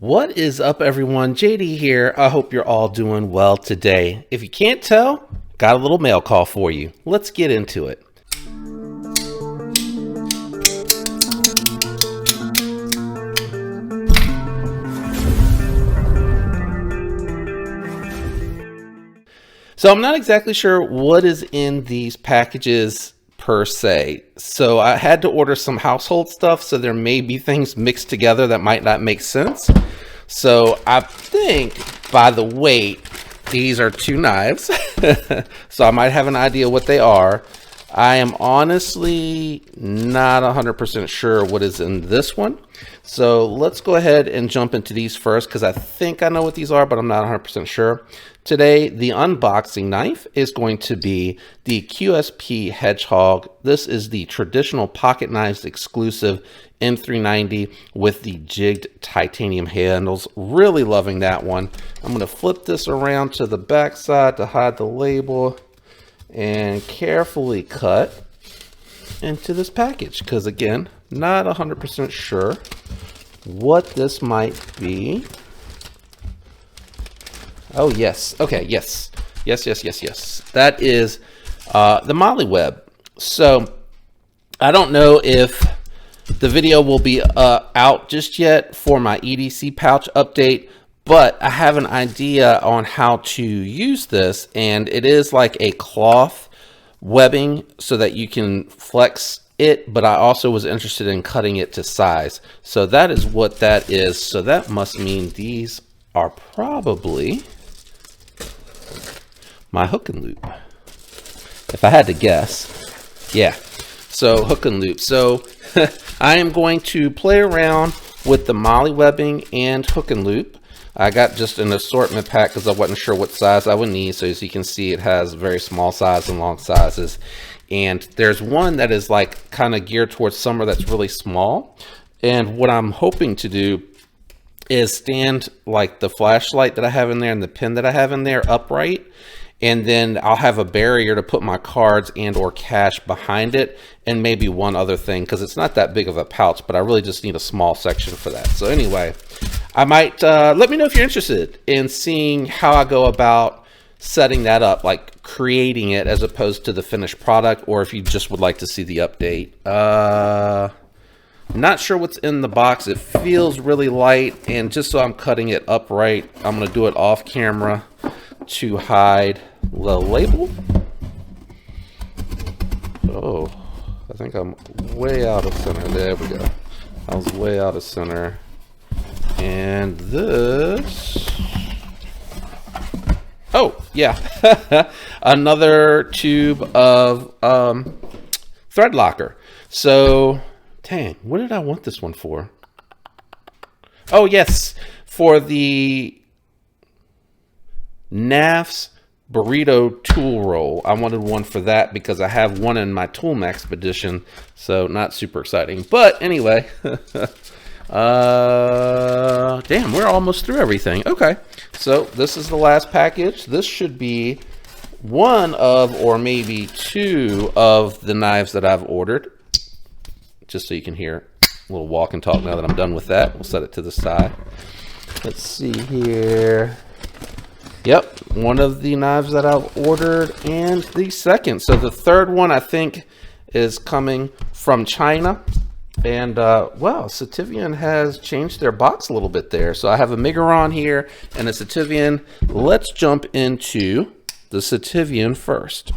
What is up, everyone? JD here. I hope you're all doing well today. If you can't tell, got a little mail call for you. Let's get into it. So I'm not exactly sure what is in these packages per se. So I had to order some household stuff, so there may be things mixed together that might not make sense. So I think by the weight, these are two knives. So I might have an idea what they are. I am honestly not 100% sure what is in this one. So let's go ahead and jump into these first, because I think I know what these are, but I'm not 100% sure. Today, the unboxing knife is going to be the QSP Hedgehog. This is the traditional pocket knives exclusive M390 with the jigged titanium handles. Really loving that one. I'm going to flip this around to the back side to hide the label and carefully cut into this package, because again, not 100% sure what this might be. Oh yes, okay, yes. That is the Molly Web. So I don't know if the video will be out just yet for my EDC pouch update, but I have an idea on how to use this, and it is like a cloth webbing so that you can flex it, but I also was interested in cutting it to size. So that is what that is. So that must mean these are probably my hook and loop, if I had to guess. Yeah, so hook and loop. So I am going to play around with the Molly webbing and hook and loop. I got just an assortment pack because I wasn't sure what size I would need. So as you can see, it has very small size and long sizes. And there's one that is like kind of geared towards summer that's really small. And what I'm hoping to do is stand like the flashlight that I have in there and the pin that I have in there upright. And then I'll have a barrier to put my cards and or cash behind it, and maybe one other thing, because it's not that big of a pouch, but I really just need a small section for that. So anyway, I might let me know if you're interested in seeing how I go about setting that up, like creating it as opposed to the finished product, or if you just would like to see the update. Not sure what's in the box. It feels really light, and just so I'm cutting it upright, I'm going to do it off camera to hide the label. Oh, I think I'm way out of center. There we go. I was way out of center. And this, oh yeah, another tube of thread locker. So dang, what did I want this one for? Oh yes, for the NAF's burrito tool roll. I wanted one for that because I have one in my Tool Expedition, so not super exciting. But anyway, damn, we're almost through everything. Okay, so this is the last package. This should be one of, or maybe two of the knives that I've ordered. Just so you can hear a little walk and talk now that I'm done with that. We'll set it to the side. Let's see here. Yep, one of the knives that I've ordered, and the second. So the third one I think is coming from China. And wow, Sativian has changed their box a little bit there. So I have a Miguron here and a Sativian. Let's jump into the Sativian first.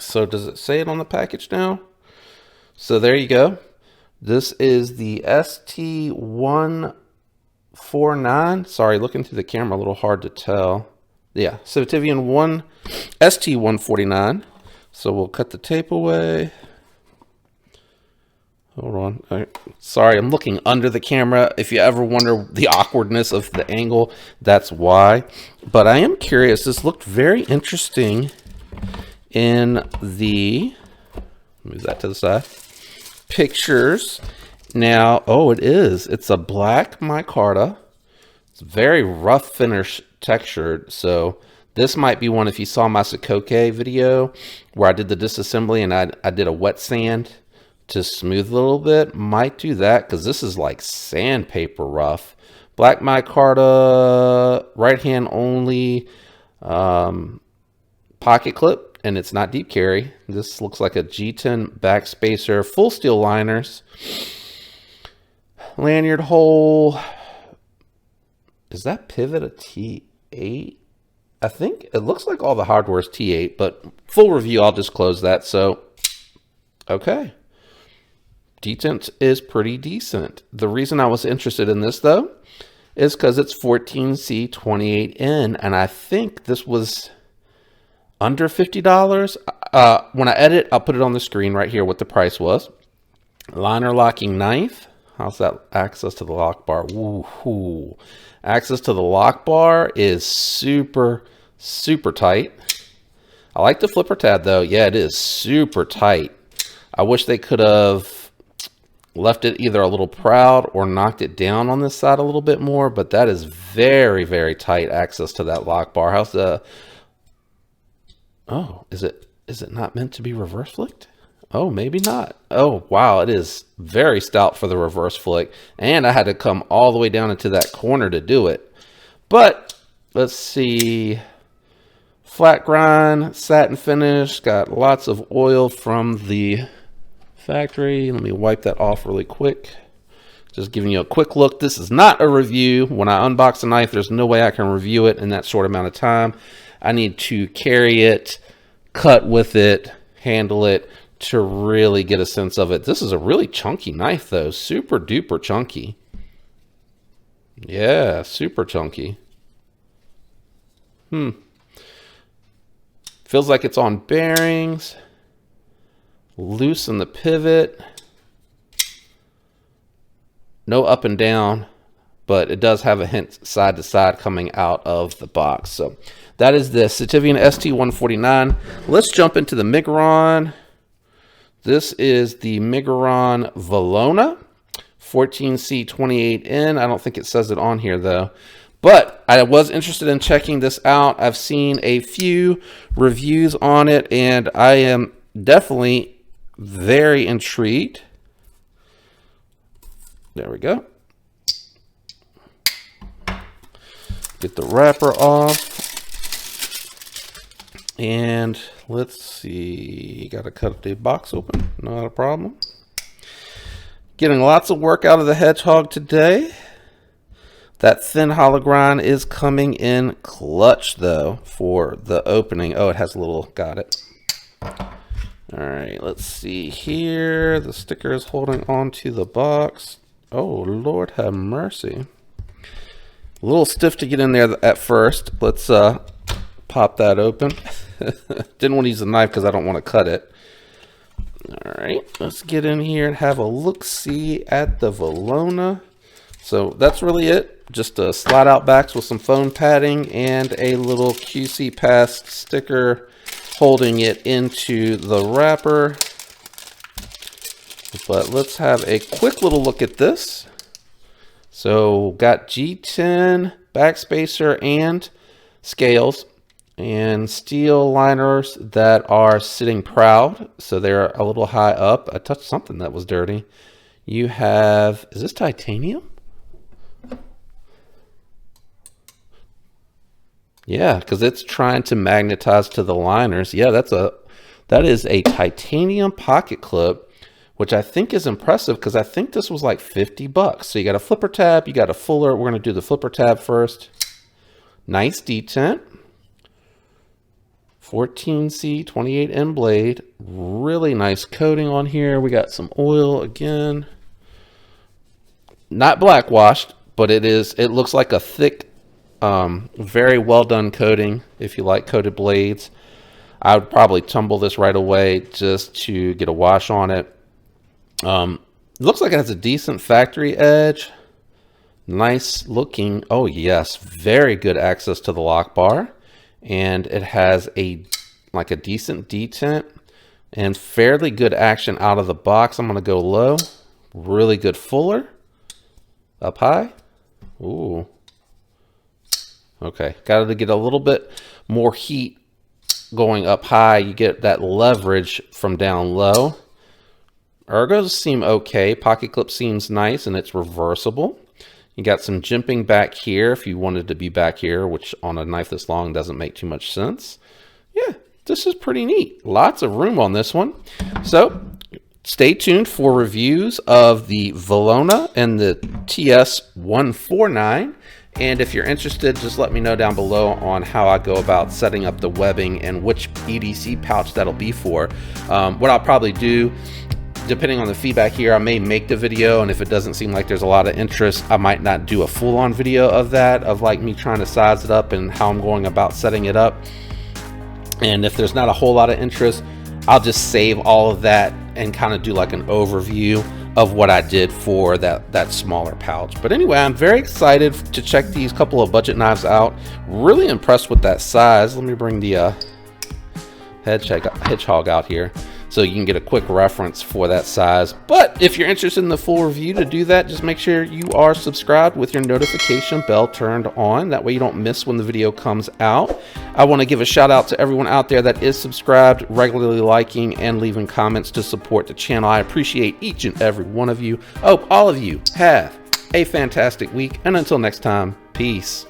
So does it say it on the package now? So there you go. This is the ST149. Sorry, looking through the camera, a little hard to tell. Yeah, Sativian ST149. So we'll cut the tape away. Hold on. Sorry, I'm looking under the camera. If you ever wonder the awkwardness of the angle, that's why. But I am curious. This looked very interesting in the, move that to the side, pictures. Now, oh, it is. It's a black micarta. It's very rough finish textured. So this might be one, if you saw my Sakoke video where I did the disassembly and I did a wet sand to smooth a little bit, might do that, because this is like sandpaper rough. Black micarta, right hand only, pocket clip, and it's not deep carry. This looks like a G10 backspacer, full steel liners. Lanyard hole. Is that pivot a T8? I think it looks like all the hardware is T8, but full review, I'll just close that. So, okay. Detent is pretty decent. The reason I was interested in this, though, is because it's 14C28N, and I think this was under $50. When I edit, I'll put it on the screen right here what the price was. Liner locking knife. How's that access to the lock bar? Woohoo. Access to the lock bar is super, super tight. I like the flipper tab though. Yeah, it is super tight. I wish they could have left it either a little proud or knocked it down on this side a little bit more, but that is very, very tight access to that lock bar. How's the... Oh, is it not meant to be reverse flicked? Oh, maybe not. Oh, wow. It is very stout for the reverse flick. And I had to come all the way down into that corner to do it. But let's see. Flat grind, satin finish. Got lots of oil from the factory. Let me wipe that off really quick. Just giving you a quick look. This is not a review. When I unbox a knife, there's no way I can review it in that short amount of time. I need to carry it, cut with it, handle it, to really get a sense of it. This is a really chunky knife though. Super duper chunky. Yeah, super chunky. Feels like it's on bearings. Loosen the pivot. No up and down, but it does have a hint side to side coming out of the box. So that is the Sativian ST149. Let's jump into the Migron. This is the Migron VELONA 14C28N. I don't think it says it on here though, but I was interested in checking this out. I've seen a few reviews on it and I am definitely very intrigued. There we go. Get the wrapper off. And let's see, got to cut the box open, not a problem. Getting lots of work out of the Hedgehog today. That thin hollow grind is coming in clutch though for the opening. Oh, it has a little, got it. All right, let's see here. The sticker is holding on to the box. Oh, Lord have mercy. A little stiff to get in there at first. Let's pop that open. Didn't want to use a knife because I don't want to cut it. All right, let's get in here and have a look-see at the VELONA. So that's really it. Just a slide out backs with some foam padding and a little QC Pass sticker holding it into the wrapper. But let's have a quick little look at this. So got G10 backspacer and scales and steel liners that are sitting proud. So they're a little high up. I touched something that was dirty. You have, is this titanium? Yeah, because it's trying to magnetize to the liners. Yeah, that is a titanium pocket clip, which I think is impressive because I think this was like 50 bucks. So you got a flipper tab, you got a fuller. We're going to do the flipper tab first. Nice detent. 14C28N blade. Really nice coating on here. We got some oil again. Not black washed, but it looks like a thick, very well done coating. If you like coated blades, I would probably tumble this right away just to get a wash on it. It looks like it has a decent factory edge. Nice looking. Oh yes, very good access to the lock bar. And it has a decent detent and fairly good action out of the box. I'm going to go low. Really good fuller. Up high. Ooh. Okay. Got to get a little bit more heat going up high. You get that leverage from down low. Ergos seem okay. Pocket clip seems nice and it's reversible. You got some jimping back here if you wanted to be back here, which on a knife this long doesn't make too much sense. Yeah, this is pretty neat. Lots of room on this one. So stay tuned for reviews of the VELONA and the TS149. And if you're interested, just let me know down below on how I go about setting up the webbing and which EDC pouch that'll be for. What I'll probably do, depending on the feedback here, I may make the video, and if it doesn't seem like there's a lot of interest, I might not do a full-on video of that, of like me trying to size it up and how I'm going about setting it up. And if there's not a whole lot of interest, I'll just save all of that and kind of do like an overview of what I did for that smaller pouch. But anyway, I'm very excited to check these couple of budget knives out. Really impressed with that size. Let me bring the hedgehog out here so you can get a quick reference for that size. But if you're interested in the full review, to do that, just make sure you are subscribed with your notification bell turned on. That way you don't miss when the video comes out. I want to give a shout out to everyone out there that is subscribed, regularly liking and leaving comments to support the channel. I appreciate each and every one of you. Hope all of you have a fantastic week, and until next time, peace.